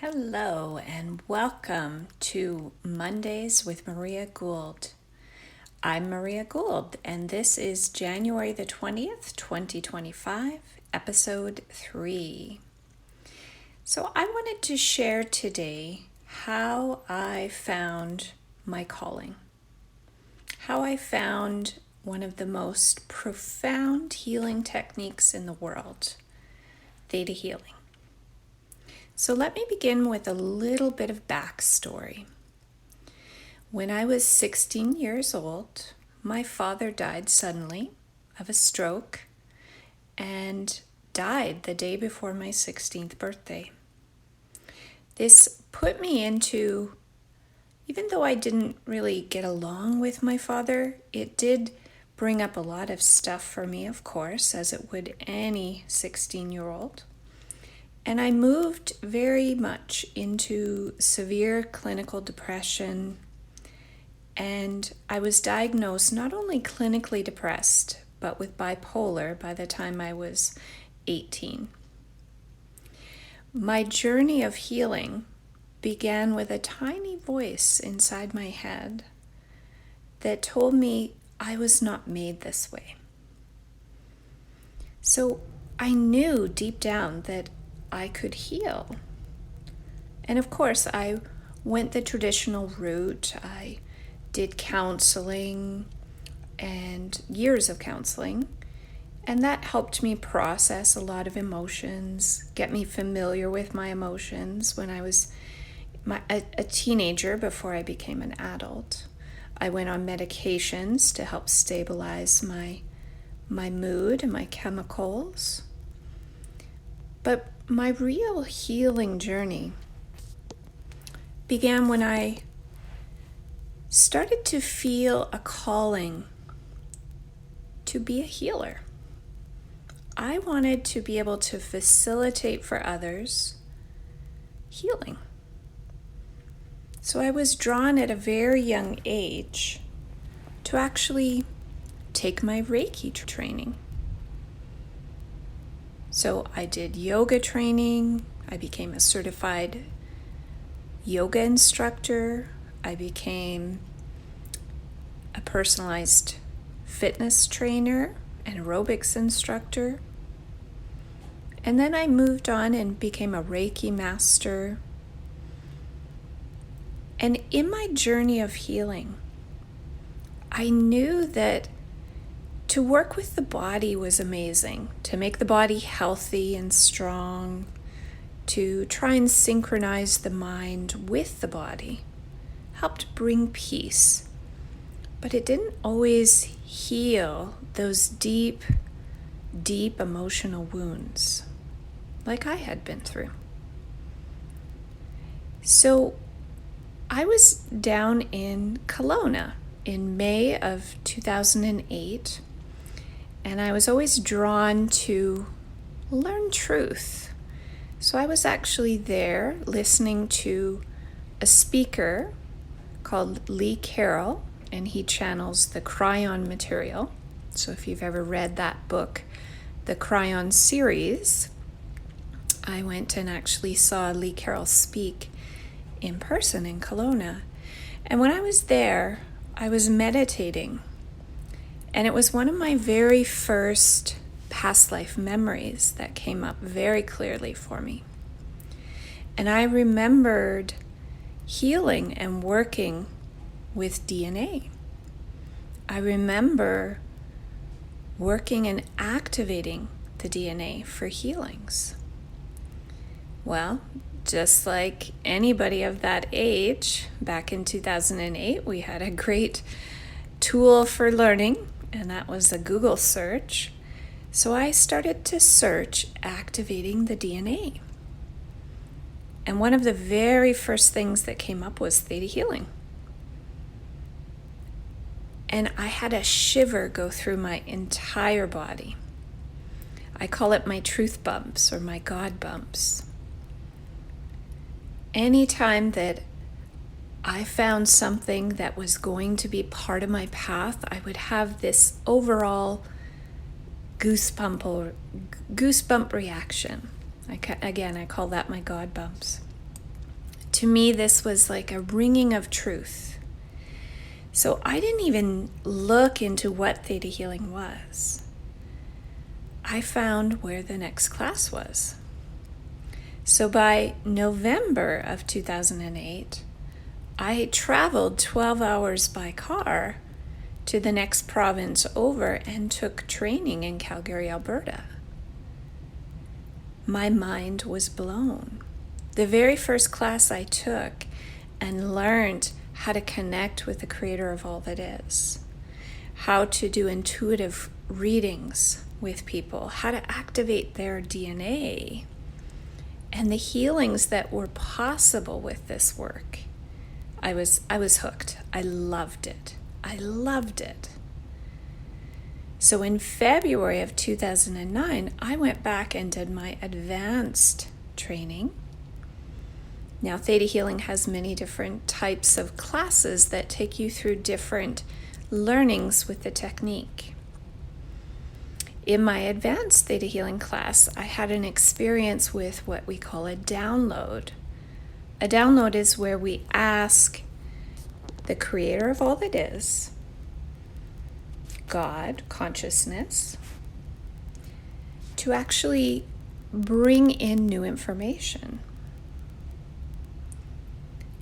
Hello and welcome to Mondays with Maria Gould. I'm Maria Gould and this is January the 20th, 2025, episode 3. So I wanted to share today how I found my calling, how I found one of the most profound healing techniques in the world, Theta Healing. So let me begin with a little bit of backstory. When I was 16 years old, my father died suddenly of a stroke and died the day before my 16th birthday. This put me into, even though I didn't really get along with my father, it did bring up a lot of stuff for me, of course, as it would any 16-year-old. And I moved very much into severe clinical depression, and I was diagnosed not only clinically depressed, but with bipolar by the time I was 18. My journey of healing began with a tiny voice inside my head that told me I was not made this way. So I knew deep down that I could heal. And of course, I went the traditional route. I did counseling and years of counseling, and that helped me process a lot of emotions, get me familiar with my emotions when I was a teenager before I became an adult. I went on medications to help stabilize my mood and my chemicals. But my real healing journey began when I started to feel a calling to be a healer. I wanted to be able to facilitate for others healing. So I was drawn at a very young age to actually take my Reiki training. So I did yoga training, I became a certified yoga instructor, I became a personalized fitness trainer and aerobics instructor. And then I moved on and became a Reiki master. And in my journey of healing, I knew that to work with the body was amazing, to make the body healthy and strong, to try and synchronize the mind with the body, helped bring peace. But it didn't always heal those deep, deep emotional wounds like I had been through. So I was down in Kelowna in May of 2008. And I was always drawn to learn truth. So I was actually there listening to a speaker called Lee Carroll, and he channels the Cryon material. So if you've ever read that book, the Cryon series, I went and actually saw Lee Carroll speak in person in Kelowna. And when I was there, I was meditating. And it was one of my very first past life memories that came up very clearly for me. And I remembered healing and working with DNA. I remember working and activating the DNA for healings. Well, just like anybody of that age, back in 2008, we had a great tool for learning, and that was a Google search. So I started to search activating the DNA. And one of the very first things that came up was Theta Healing. And I had a shiver go through my entire body. I call it my truth bumps or my God bumps. Anytime that I found something that was going to be part of my path, I would have this overall goosebump reaction. I call that my God bumps. To me, this was like a ringing of truth. So I didn't even look into what Theta Healing was. I found where the next class was. So by November of 2008, I traveled 12 hours by car to the next province over and took training in Calgary, Alberta. My mind was blown. The very first class I took and learned how to connect with the creator of all that is, how to do intuitive readings with people, how to activate their DNA, and the healings that were possible with this work. I was hooked. I loved it. I loved it. So in February of 2009, I went back and did my advanced training. Now, Theta Healing has many different types of classes that take you through different learnings with the technique. In my advanced Theta Healing class, I had an experience with what we call a download. A download is where we ask the creator of all that is, God, consciousness, to actually bring in new information.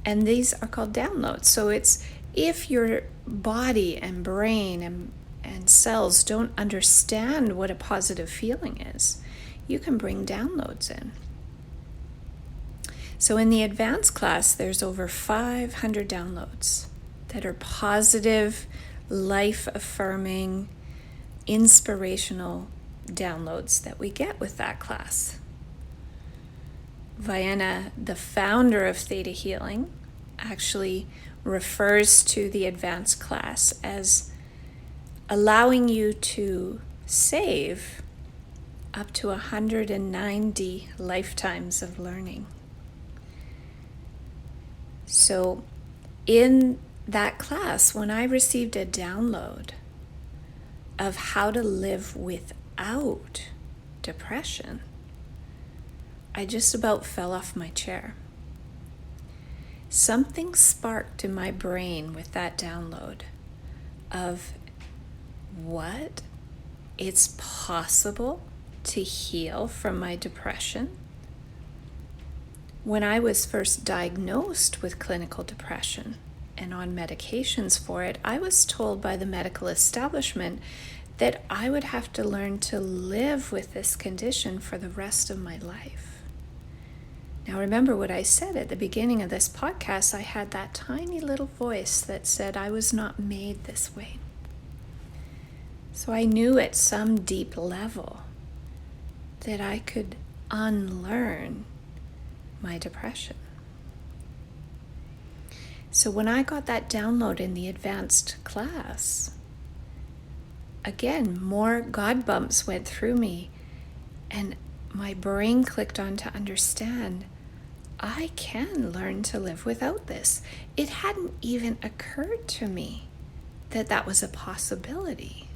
And these are called downloads. So it's if your body and brain and cells don't understand what a positive feeling is, you can bring downloads in. So in the advanced class, there's over 500 downloads that are positive, life-affirming, inspirational downloads that we get with that class. Vienna, the founder of Theta Healing, actually refers to the advanced class as allowing you to save up to 190 lifetimes of learning. So in that class, when I received a download of how to live without depression, I just about fell off my chair. Something sparked in my brain with that download of what? It's possible to heal from my depression? When I was first diagnosed with clinical depression and on medications for it, I was told by the medical establishment that I would have to learn to live with this condition for the rest of my life. Now remember what I said at the beginning of this podcast. I had that tiny little voice that said I was not made this way. So I knew at some deep level that I could unlearn my depression. So when I got that download in the advanced class, again, more God bumps went through me, and my brain clicked on to understand I can learn to live without this. It hadn't even occurred to me that that was a possibility.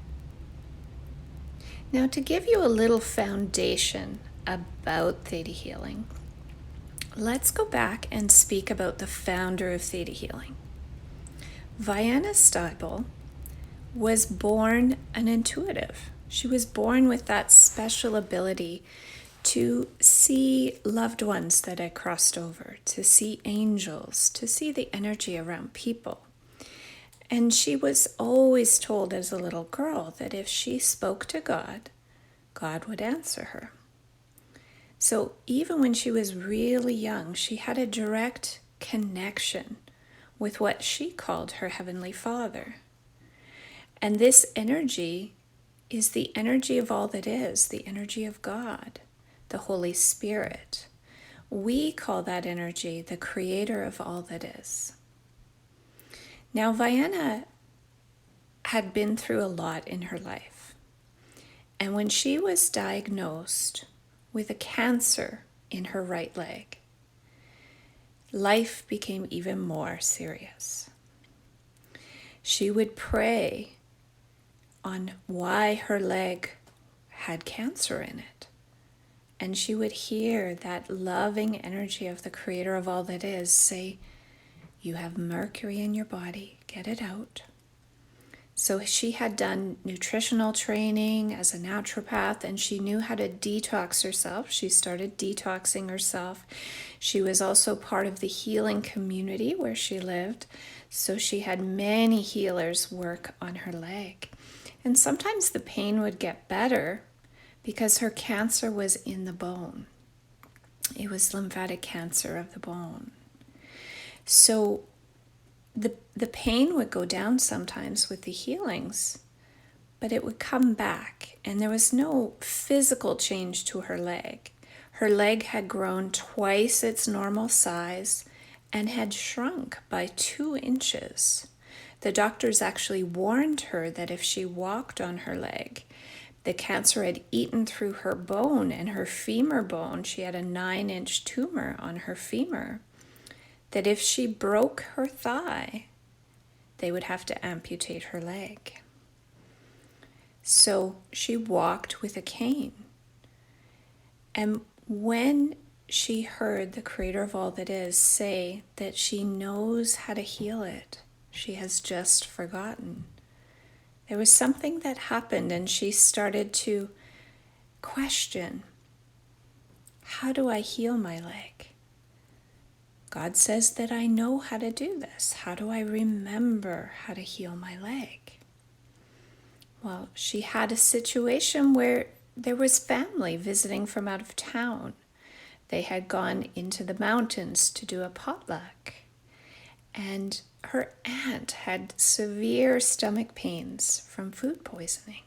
Now, to give you a little foundation about Theta Healing, let's go back and speak about the founder of Theta Healing. Vienna Steibel was born an intuitive. She was born with that special ability to see loved ones that had crossed over, to see angels, to see the energy around people. And she was always told as a little girl that if she spoke to God, God would answer her. So even when she was really young, she had a direct connection with what she called her Heavenly Father. And this energy is the energy of all that is, the energy of God, the Holy Spirit. We call that energy the creator of all that is. Now, Vienna had been through a lot in her life. And when she was diagnosed with a cancer in her right leg, life became even more serious. She would pray on why her leg had cancer in it. And she would hear that loving energy of the creator of all that is say, you have mercury in your body, get it out. So she had done nutritional training as a naturopath, and she knew how to detox herself. She started detoxing herself. She was also part of the healing community where she lived. So she had many healers work on her leg. And sometimes the pain would get better because her cancer was in the bone. It was lymphatic cancer of the bone. So the pain would go down sometimes with the healings, but it would come back, and there was no physical change to her leg. Her leg had grown twice its normal size and had shrunk by 2 inches. The doctors actually warned her that if she walked on her leg, the cancer had eaten through her bone and her femur bone. She had a 9-inch tumor on her femur. That if she broke her thigh, they would have to amputate her leg. So she walked with a cane. And when she heard the creator of all that is say that she knows how to heal it, she has just forgotten. There was something that happened, and she started to question, how do I heal my leg? God says that I know how to do this. How do I remember how to heal my leg? Well, she had a situation where there was family visiting from out of town. They had gone into the mountains to do a potluck. And her aunt had severe stomach pains from food poisoning.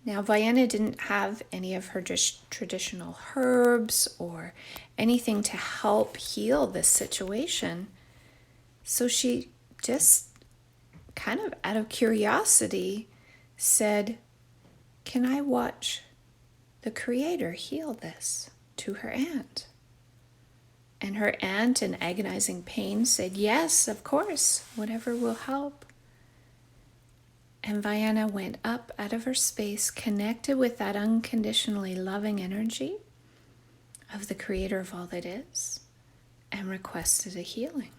Now, Vienna didn't have any of her traditional herbs or anything to help heal this situation. So she just kind of out of curiosity said, can I watch the creator heal this, to her aunt? And her aunt, in agonizing pain, said, yes, of course, whatever will help. And Vienna went up out of her space, connected with that unconditionally loving energy of the creator of all that is, and requested a healing.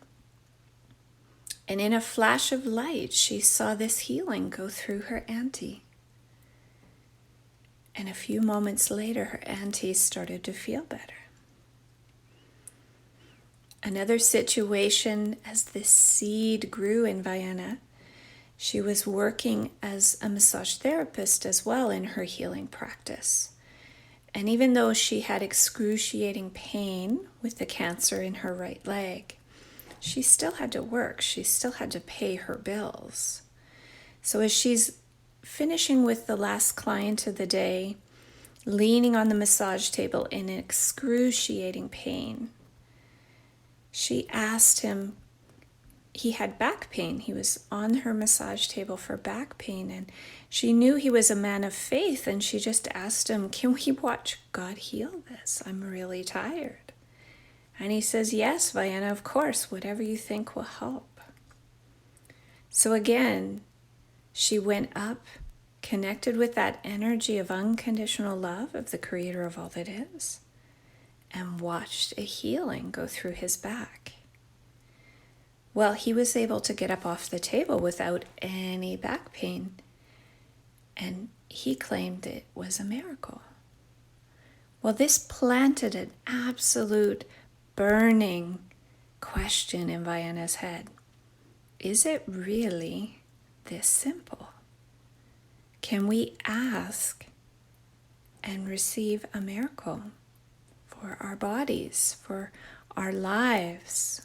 And in a flash of light, she saw this healing go through her auntie. And a few moments later, her auntie started to feel better. Another situation, as this seed grew in Vienna, she was working as a massage therapist as well in her healing practice. And even though she had excruciating pain with the cancer in her right leg, she still had to work. She still had to pay her bills. So as she's finishing with the last client of the day, leaning on the massage table in excruciating pain, she asked him, he had back pain. He was on her massage table for back pain, and she knew he was a man of faith, and she just asked him, can we watch God heal this? I'm really tired. And he says, yes, Vienna, of course, whatever you think will help. So again, she went up, connected with that energy of unconditional love of the creator of all that is, and watched a healing go through his back. Well, he was able to get up off the table without any back pain, and he claimed it was a miracle. Well, this planted an absolute burning question in Vienna's head. Is it really this simple? Can we ask and receive a miracle for our bodies, for our lives?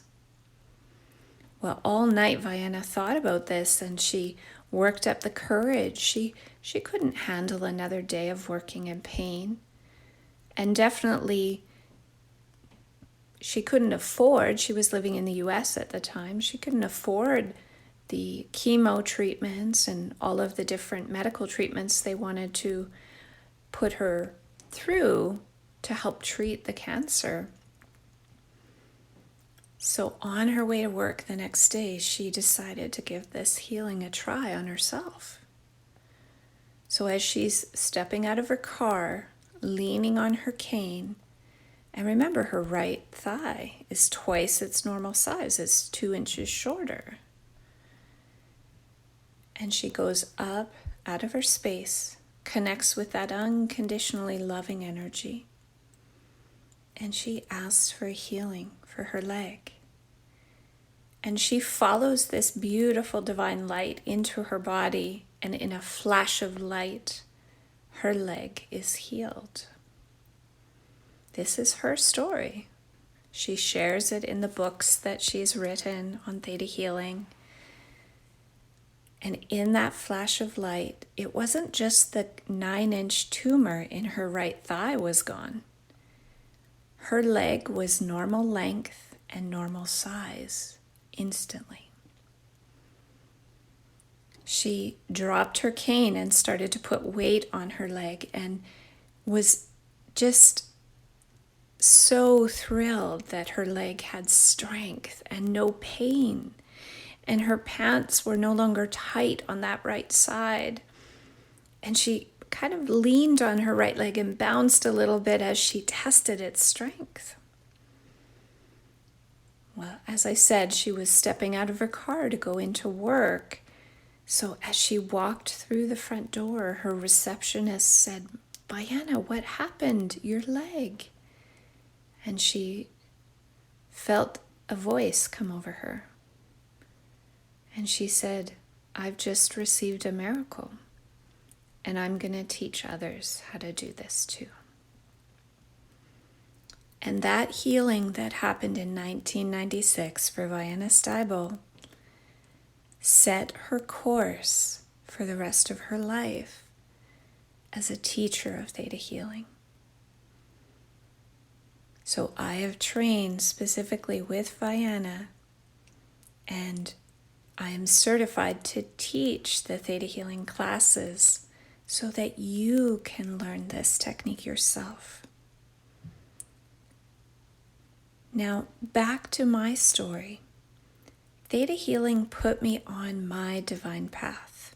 Well, all night Vienna thought about this, and she worked up the courage. She couldn't handle another day of working in pain. And definitely she couldn't afford, she was living in the US at the time, she couldn't afford the chemo treatments and all of the different medical treatments they wanted to put her through to help treat the cancer. So on her way to work the next day, she decided to give this healing a try on herself. So as she's stepping out of her car, leaning on her cane. And remember, her right thigh is twice its normal size. It's 2 inches shorter. And she goes up out of her space, connects with that unconditionally loving energy. And she asks for a healing for her leg. And she follows this beautiful divine light into her body, and in a flash of light, her leg is healed. This is her story. She shares it in the books that she's written on Theta Healing. And in that flash of light, it wasn't just the 9-inch tumor in her right thigh was gone. Her leg was normal length and normal size instantly. She dropped her cane and started to put weight on her leg and was just so thrilled that her leg had strength and no pain. And her pants were no longer tight on that right side. And she kind of leaned on her right leg and bounced a little bit as she tested its strength. Well, as I said, she was stepping out of her car to go into work. So as she walked through the front door, her receptionist said, "Diana, what happened? Your leg?" And she felt a voice come over her. And she said, "I've just received a miracle, and I'm going to teach others how to do this too." And that healing that happened in 1996 for Diana Steibel set her course for the rest of her life as a teacher of Theta Healing. So I have trained specifically with Vienna, and I am certified to teach the Theta Healing classes so that you can learn this technique yourself. Now, back to my story. Theta Healing put me on my divine path.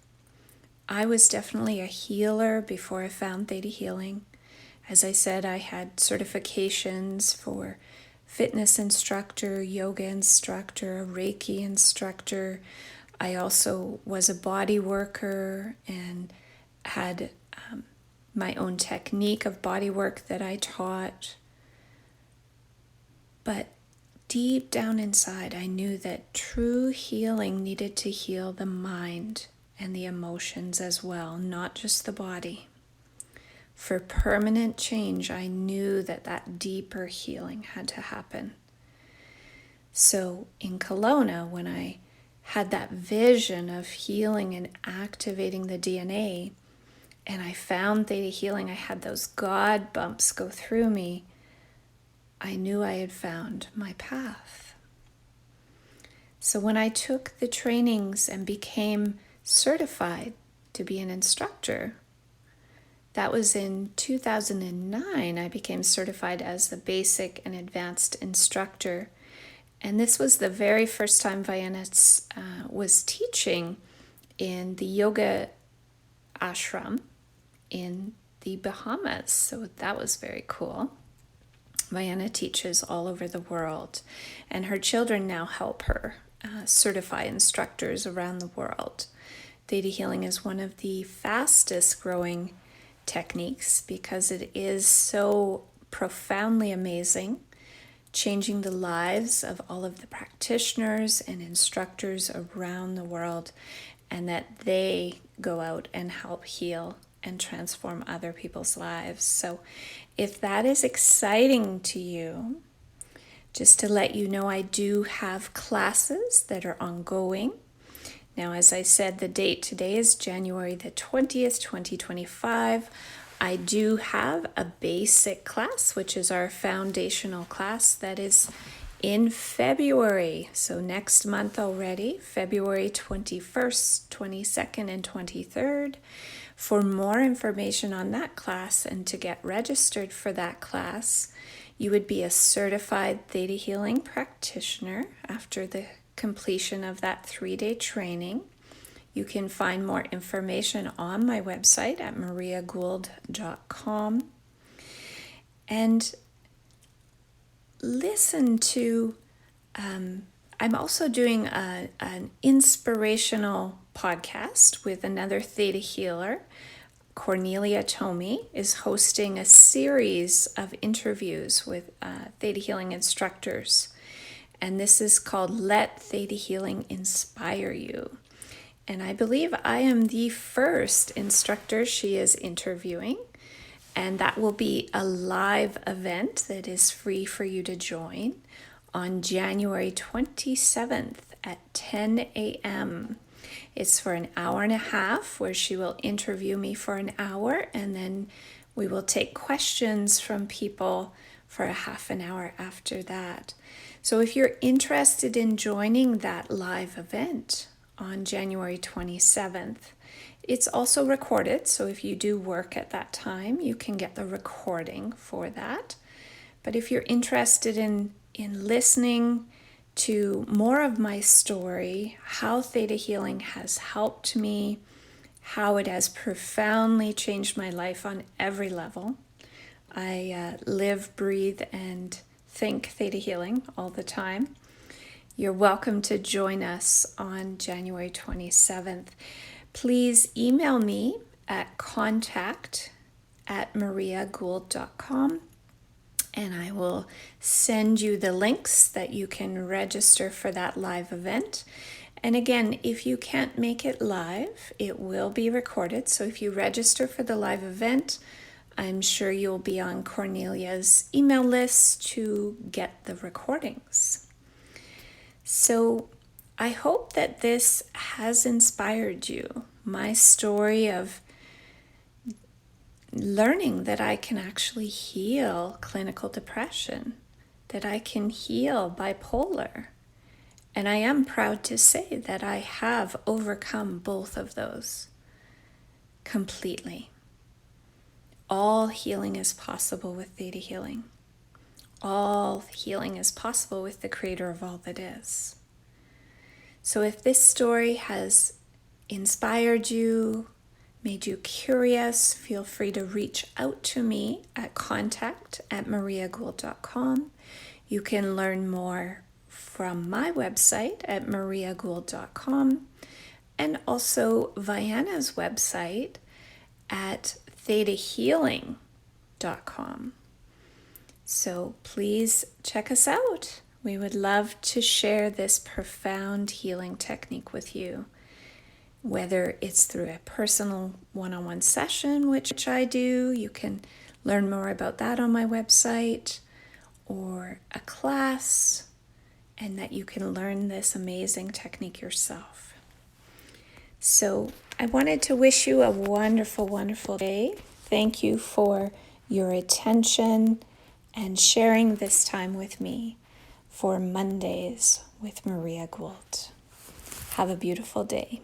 I was definitely a healer before I found Theta Healing. As I said, I had certifications for fitness instructor, yoga instructor, Reiki instructor. I also was a body worker and had my own technique of body work that I taught. But deep down inside, I knew that true healing needed to heal the mind and the emotions as well, not just the body. For permanent change, I knew that deeper healing had to happen. So in Kelowna, when I had that vision of healing and activating the DNA, and I found Theta Healing, I had those God bumps go through me, I knew I had found my path. So when I took the trainings and became certified to be an instructor, that was in 2009. I became certified as the basic and advanced instructor. And this was the very first time Vienna was teaching in the yoga ashram in the Bahamas. So that was very cool. Vienna teaches all over the world, and her children now help her certify instructors around the world. Theta Healing is one of the fastest growing techniques because it is so profoundly amazing, changing the lives of all of the practitioners and instructors around the world, and that they go out and help heal and transform other people's lives. So if that is exciting to you, just to let you know, I do have classes that are ongoing. Now, as I said, the date today is January the 20th, 2025. I do have a basic class, which is our foundational class that is in February. So next month already, February 21st, 22nd, and 23rd. For more information on that class and to get registered for that class, you would be a certified Theta Healing practitioner after the completion of that 3-day training. You can find more information on my website at mariagould.com. and listen to, I'm also doing an inspirational podcast with another Theta healer. Cornelia Tomey is hosting a series of interviews with Theta Healing instructors. And this is called Let Theta Healing Inspire You. And I believe I am the first instructor she is interviewing. And that will be a live event that is free for you to join on January 27th at 10 a.m. It's for an hour and a half where she will interview me for an hour, and then we will take questions from people for a half an hour after that. So if you're interested in joining that live event on January 27th, it's also recorded. So if you do work at that time, you can get the recording for that. But if you're interested in listening to more of my story, how Theta Healing has helped me, how it has profoundly changed my life on every level. I live, breathe, and think Theta Healing all the time. You're welcome to join us on January 27th. Please email me at contact@mariagould.com. And I will send you the links that you can register for that live event. And again, if you can't make it live, it will be recorded. So if you register for the live event, I'm sure you'll be on Cornelia's email list to get the recordings. So I hope that this has inspired you. My story of learning that I can actually heal clinical depression, that I can heal bipolar. And I am proud to say that I have overcome both of those completely. All healing is possible with Theta Healing. All healing is possible with the Creator of all that is. So if this story has inspired you, made you curious, feel free to reach out to me at contact@mariagould.com. You can learn more from my website at mariagould.com, and also Vienna's website at thetahealing.com. So please check us out. We would love to share this profound healing technique with you. Whether it's through a personal one-on-one session, which I do, you can learn more about that on my website, or a class, and that you can learn this amazing technique yourself. So I wanted to wish you a wonderful, wonderful day. Thank you for your attention and sharing this time with me for Mondays with Maria Gould. Have a beautiful day.